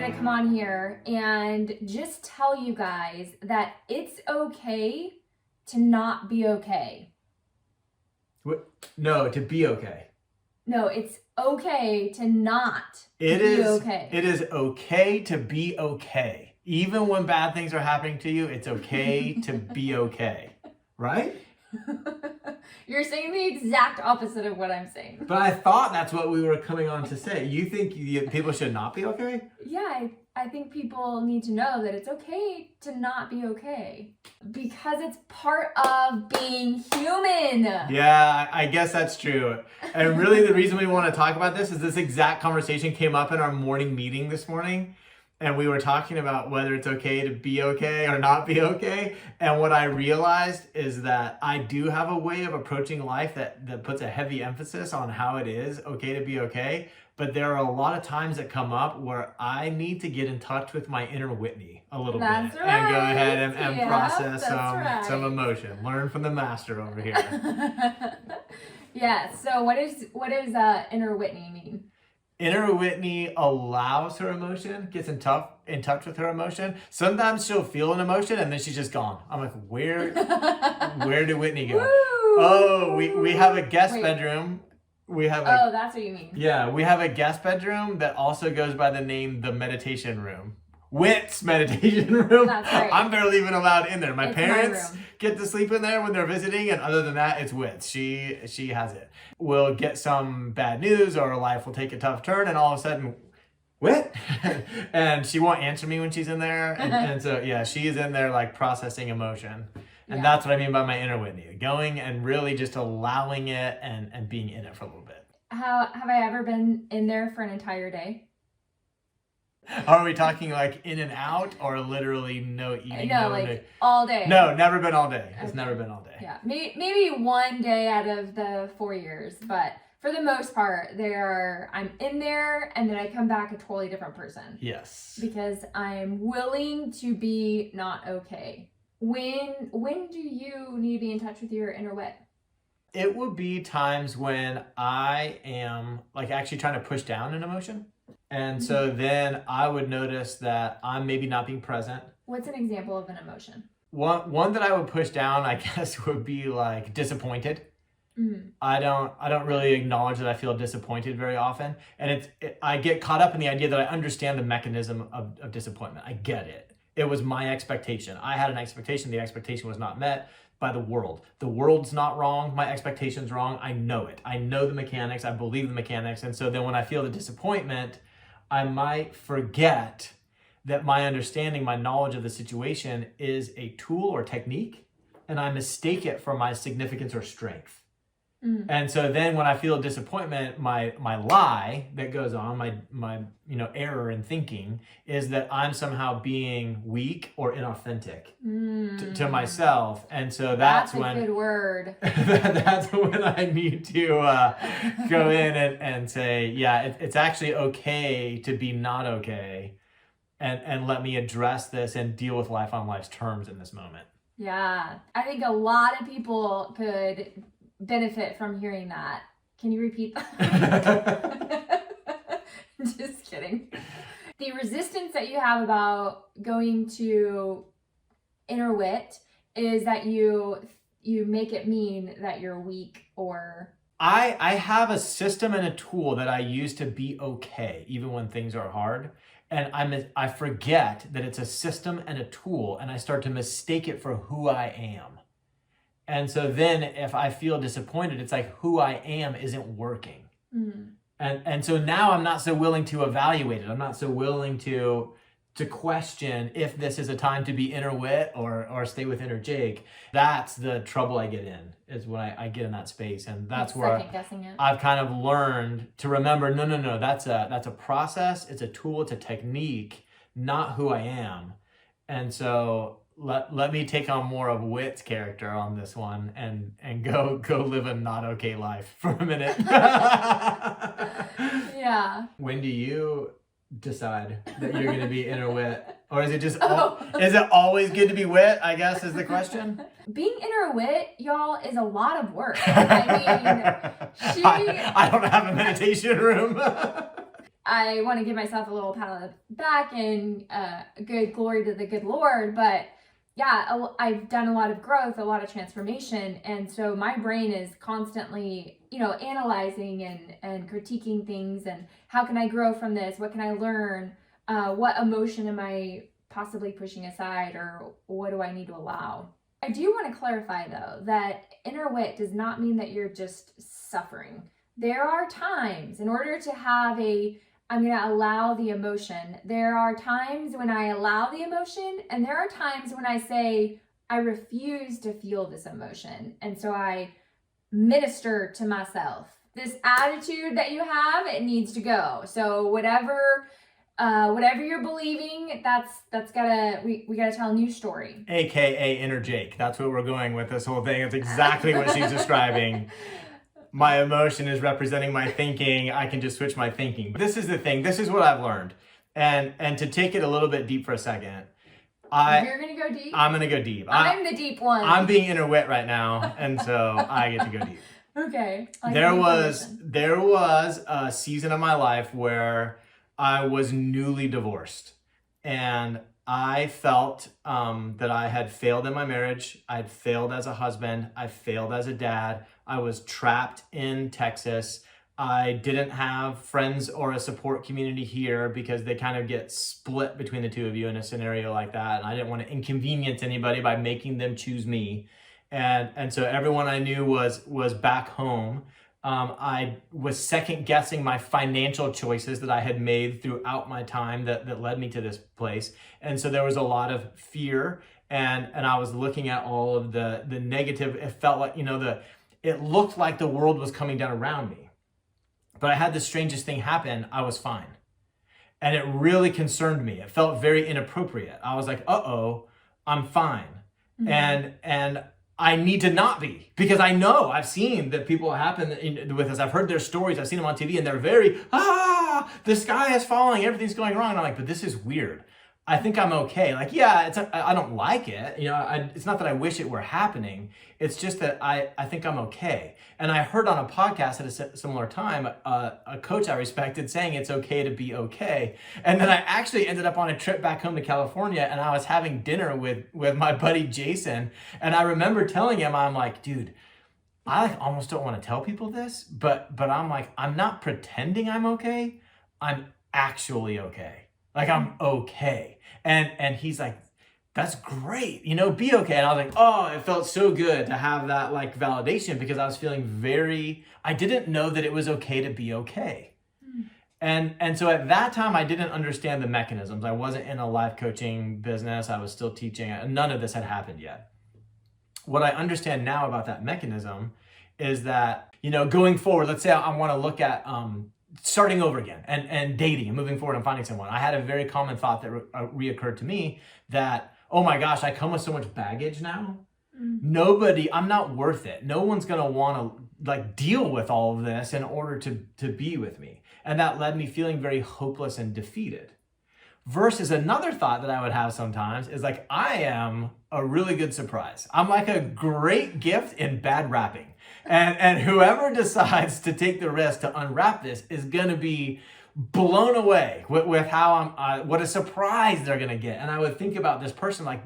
going to come on here and just tell you guys that it's okay to not be okay. What? No, to be okay. No, it's okay to not be okay. It is okay to be okay. Even when bad things are happening to you, it's okay to be okay. Right? You're saying the exact opposite of what I'm saying. But I thought that's what we were coming on to say. You think people should not be okay? Yeah, I think people need to know that it's okay to not be okay. Because it's part of being human. Yeah, I guess that's true. And really the reason we want to talk about this is this exact conversation came up in our morning meeting this morning. And we were talking about whether it's okay to be okay or not be okay. And what I realized is that I do have a way of approaching life that puts a heavy emphasis on how it is okay to be okay. But there are a lot of times that come up where I need to get in touch with my inner Whitney a little bit. Right. And go ahead and process some right. emotion. Learn from the master over here. Yeah, so what does inner Whitney mean? Inner Whitney allows her emotion, gets in touch with her emotion. Sometimes she'll feel an emotion and then she's just gone. I'm like, where did Whitney go? Woo! Oh, we have a guest bedroom. Oh, that's what you mean. Yeah, we have a guest bedroom that also goes by the name the meditation room. Wit's meditation room. That's right. I'm barely even allowed in there. My It's parents my room. get to sleep in there when they're visiting, and other than that, it's Wit's. She has it. We'll get some bad news, or life will take a tough turn, and all of a sudden, Wit? And she won't answer me when she's in there. And so, yeah, she's in there like processing emotion. And that's what I mean by my inner Whitney. Going and really just allowing it and being in it for a little bit. Have I ever been in there for an entire day? Are we talking like in and out or literally no eating? No, like all day. No, never been all day. It's Okay. never been all day. Yeah, maybe one day out of the 4 years, but for the most part, I'm in there and then I come back a totally different person. Yes. Because I'm willing to be not okay. When do you need to be in touch with your inner wit? It would be times when I am like actually trying to push down an emotion. And so then I would notice that I'm maybe not being present. What's an example of an emotion? One that I would push down, I guess, would be like disappointed. Mm-hmm. I don't really acknowledge that I feel disappointed very often. And I get caught up in the idea that I understand the mechanism of disappointment. I get it. It was my expectation. I had an expectation. The expectation was not met by the world. The world's not wrong. My expectation's wrong. I know it. I know the mechanics. I believe the mechanics. And so then when I feel the disappointment, I might forget that my understanding, my knowledge of the situation is a tool or technique, and I mistake it for my significance or strength. Mm. And so then when I feel disappointment, my lie that goes on, my error in thinking is that I'm somehow being weak or inauthentic to myself. And so that's when a good word. That's when I need to go in and say, yeah, it's actually okay to be not okay, and let me address this and deal with life on life's terms in this moment. Yeah, I think a lot of people could benefit from hearing that. Can you repeat that? Just kidding. The resistance that you have about going to inner wit is that you make it mean that you're weak or... I have a system and a tool that I use to be okay, even when things are hard. And I forget that it's a system and a tool, and I start to mistake it for who I am. And so then if I feel disappointed, it's like who I am isn't working. Mm. And so now I'm not so willing to evaluate it. I'm not so willing to question if this is a time to be inner wit or stay with inner Jake. That's the trouble I get in, is when I get in that space. And that's where I've kind of learned to remember, no, that's a process, it's a tool, it's a technique, not who I am. And so let me take on more of Wit's character on this one and go live a not okay life for a minute. Yeah. When do you decide that you're going to be inner wit? Or is it just is it always good to be wit, I guess, is the question? Being inner wit, y'all, is a lot of work. I mean, I don't have a meditation room. I want to give myself a little pat on the back and good glory to the good Lord. But yeah, I've done a lot of growth, a lot of transformation. And so my brain is constantly, analyzing and critiquing things. And how can I grow from this? What can I learn? What emotion am I possibly pushing aside, or what do I need to allow? I do want to clarify, though, that inner wit does not mean that you're just suffering. There are times, in order to have I'm going to allow the emotion. There are times when I allow the emotion, and there are times when I say, I refuse to feel this emotion. And so I minister to myself. This attitude that you have, it needs to go. So whatever you're believing, that's gotta, we gotta tell a new story. AKA inner Jake. That's what we're going with this whole thing. It's exactly what she's describing. My emotion is representing my thinking. I can just switch my thinking. But this is the thing. This is what I've learned. And to take it a little bit deep for a second. You're going to go deep? I'm going to go deep. I'm the deep one. I'm being inner wit right now. And so I get to go deep. Okay. There was a season of my life where I was newly divorced. And I felt that I had failed in my marriage. I'd failed as a husband. I failed as a dad. I was trapped in Texas. I didn't have friends or a support community here because they kind of get split between the two of you in a scenario like that. And I didn't want to inconvenience anybody by making them choose me. And so everyone I knew was back home. I was second guessing my financial choices that I had made throughout my time that led me to this place. And so there was a lot of fear, and I was looking at all of the negative. It felt like, it looked like the world was coming down around me. But I had the strangest thing happen. I was fine. And it really concerned me. It felt very inappropriate. I was like, uh-oh, I'm fine. Mm-hmm. And I need to not be, because I know I've seen that people happen with us. I've heard their stories. I've seen them on TV, and they're very, the sky is falling. Everything's going wrong. And I'm like, but this is weird. I think I'm okay. Like, yeah, I don't like it. It's not that I wish it were happening. It's just that I think I'm okay. And I heard on a podcast at a similar time, a coach I respected saying it's okay to be okay. And then I actually ended up on a trip back home to California, and I was having dinner with my buddy Jason. And I remember telling him, I'm like, dude, I almost don't want to tell people this, but I'm like, I'm not pretending I'm okay. I'm actually okay. Like, I'm okay. And he's like, that's great, be okay. And I was like, oh, it felt so good to have that validation, because I was feeling I didn't know that it was okay to be okay. And so at that time, I didn't understand the mechanisms. I wasn't in a life coaching business. I was still teaching. None of this had happened yet. What I understand now about that mechanism is that, going forward, let's say I want to look at starting over again and dating and moving forward and finding someone. I had a very common thought that reoccurred to me that, oh my gosh, I come with so much baggage now. I'm not worth it. No one's going to want to deal with all of this in order to be with me. And that led me feeling very hopeless and defeated. Versus another thought that I would have sometimes is I am a really good surprise. I'm like a great gift in bad wrapping. And whoever decides to take the risk to unwrap this is going to be blown away with how what a surprise they're going to get. And I would think about this person like,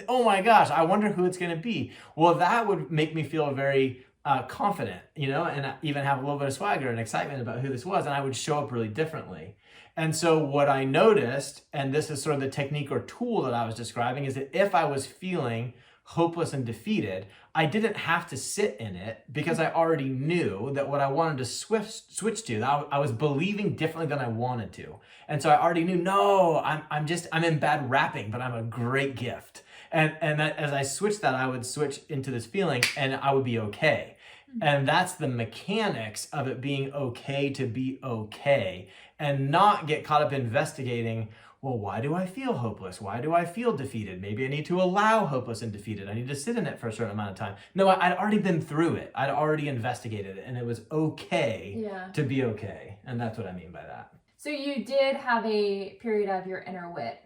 oh my gosh, I wonder who it's going to be. Well, that would make me feel very confident, and even have a little bit of swagger and excitement about who this was. And I would show up really differently. And so what I noticed, and this is sort of the technique or tool that I was describing, is that if I was feeling hopeless and defeated, I didn't have to sit in it, because I already knew that what I wanted to switch to, I was believing differently than I wanted to. And so I already knew, no, I'm in bad wrapping, but I'm a great gift. And that, as I switched that, I would switch into this feeling and I would be okay. And that's the mechanics of it being okay to be okay, and not get caught up investigating, well, why do I feel hopeless? Why do I feel defeated? Maybe I need to allow hopeless and defeated. I need to sit in it for a certain amount of time. No, I'd already been through it. I'd already investigated it, and it was okay to be okay. And that's what I mean by that. So you did have a period of your inner wit.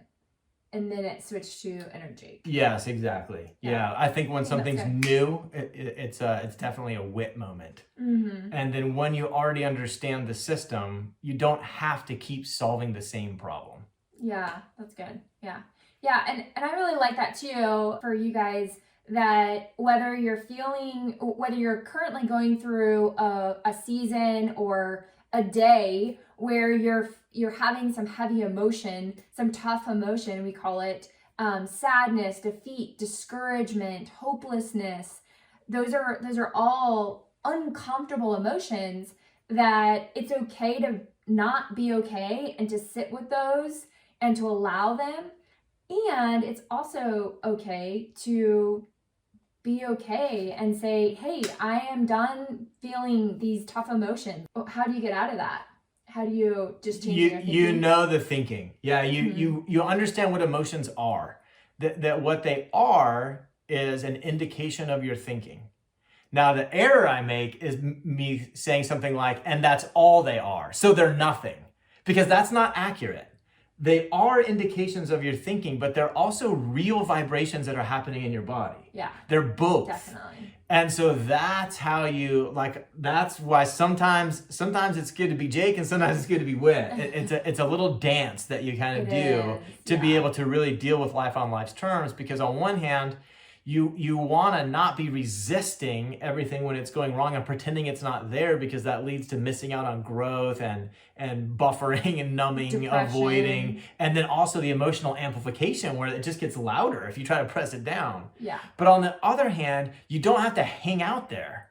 and then it switched to energy. Yes, exactly. Yeah. I think when something's good. new, it's definitely a WIT moment. Mm-hmm. And then when you already understand the system, you don't have to keep solving the same problem. Yeah, that's good. Yeah. Yeah, and I really like that too for you guys, that whether you're currently going through a season or a day where you're having some heavy emotion, some tough emotion, we call it sadness, defeat, discouragement, hopelessness. Those are all uncomfortable emotions that it's okay to not be okay and to sit with those and to allow them. And it's also okay to be okay and say, hey, I am done feeling these tough emotions. How do you get out of that? How do you just change your thinking? You know the thinking. Yeah, you understand what emotions are. That what they are is an indication of your thinking. Now, the error I make is me saying something like, and that's all they are. So they're nothing. Because that's not accurate. They are indications of your thinking, but they're also real vibrations that are happening in your body. Yeah. They're both. Definitely. And so that's how that's why sometimes it's good to be Jake and sometimes it's good to be Whit. It's a little dance that you kind of do to be able to really deal with life on life's terms, because on one hand, you want to not be resisting everything when it's going wrong and pretending it's not there, because that leads to missing out on growth and buffering and numbing, depression, avoiding, and then also the emotional amplification where it just gets louder if you try to press it down. Yeah. But on the other hand, you don't have to hang out there.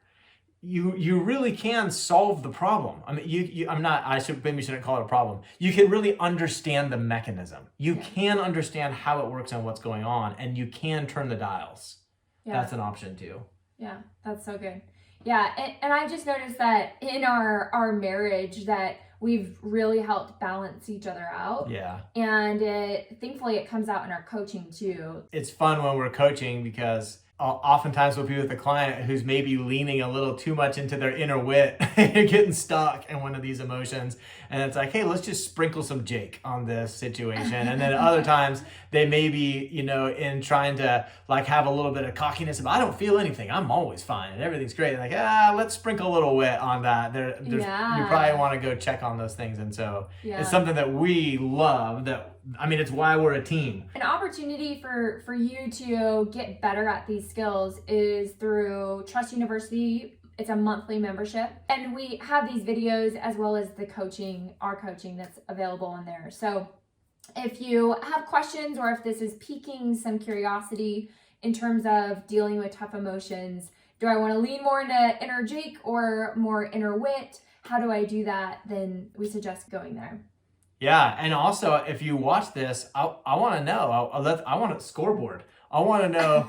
You really can solve the problem. I mean, maybe we shouldn't call it a problem. You can really understand the mechanism. You can understand how it works and what's going on, and you can turn the dials. Yeah. That's an option too. Yeah, that's so good. Yeah, and I just noticed that in our marriage that we've really helped balance each other out. Yeah. And thankfully it comes out in our coaching too. It's fun when we're coaching because oftentimes we'll be with a client who's maybe leaning a little too much into their inner wit. You're getting stuck in one of these emotions. And it's like, hey, let's just sprinkle some Jake on this situation. And then other times they may be, in trying to have a little bit of cockiness about, I don't feel anything. I'm always fine and everything's great. And let's sprinkle a little wit on that. You probably want to go check on those things. And so it's something that we love it's why we're a team. An opportunity for you to get better at these skills is through Trust University. It's a monthly membership, and we have these videos as well as our coaching that's available in there. So if you have questions or if this is piquing some curiosity in terms of dealing with tough emotions, do I want to lean more into inner Jake or more inner Wit? How do I do that? Then we suggest going there. Yeah, and also if you watch this, I want to know. I want a scoreboard. I want to know.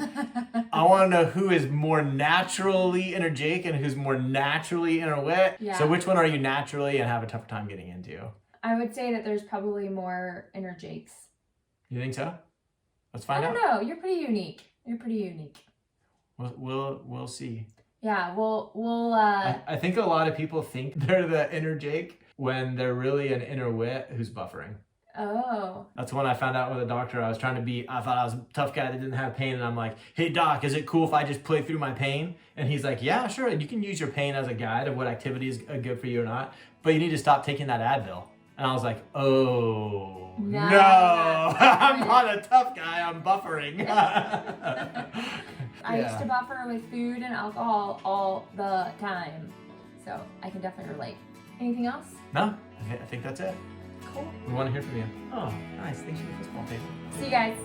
I want to know who is more naturally inner Jake and who's more naturally inner Wit. Yeah. So which one are you naturally and have a tougher time getting into? I would say that there's probably more inner Jakes. You think so? Let's find out. I don't know. You're pretty unique. We'll see. Yeah, we'll. I think a lot of people think they're the inner Jake when they're really an inner Wit who's buffering. Oh. That's when I found out with a doctor. I thought I was a tough guy that didn't have pain, and I'm like, hey doc, is it cool if I just play through my pain? And he's like, yeah, sure, and you can use your pain as a guide of what activity is good for you or not, but you need to stop taking that Advil. And I was like, oh, no. I'm not a tough guy, I'm buffering. I used to buffer with food and alcohol all the time, so I can definitely relate. Anything else? No, I think that's it. Cool. We want to hear from you. Oh, nice. Thanks for the fistball paper. See you guys.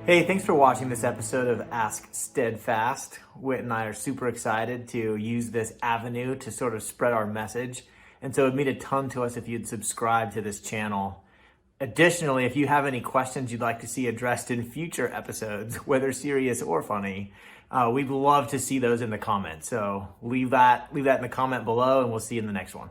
Hey, thanks for watching this episode of Ask Steadfast. Whit and I are super excited to use this avenue to sort of spread our message. And so it would mean a ton to us if you'd subscribe to this channel. Additionally, if you have any questions you'd like to see addressed in future episodes, whether serious or funny, we'd love to see those in the comments. So leave that in the comment below, and we'll see you in the next one.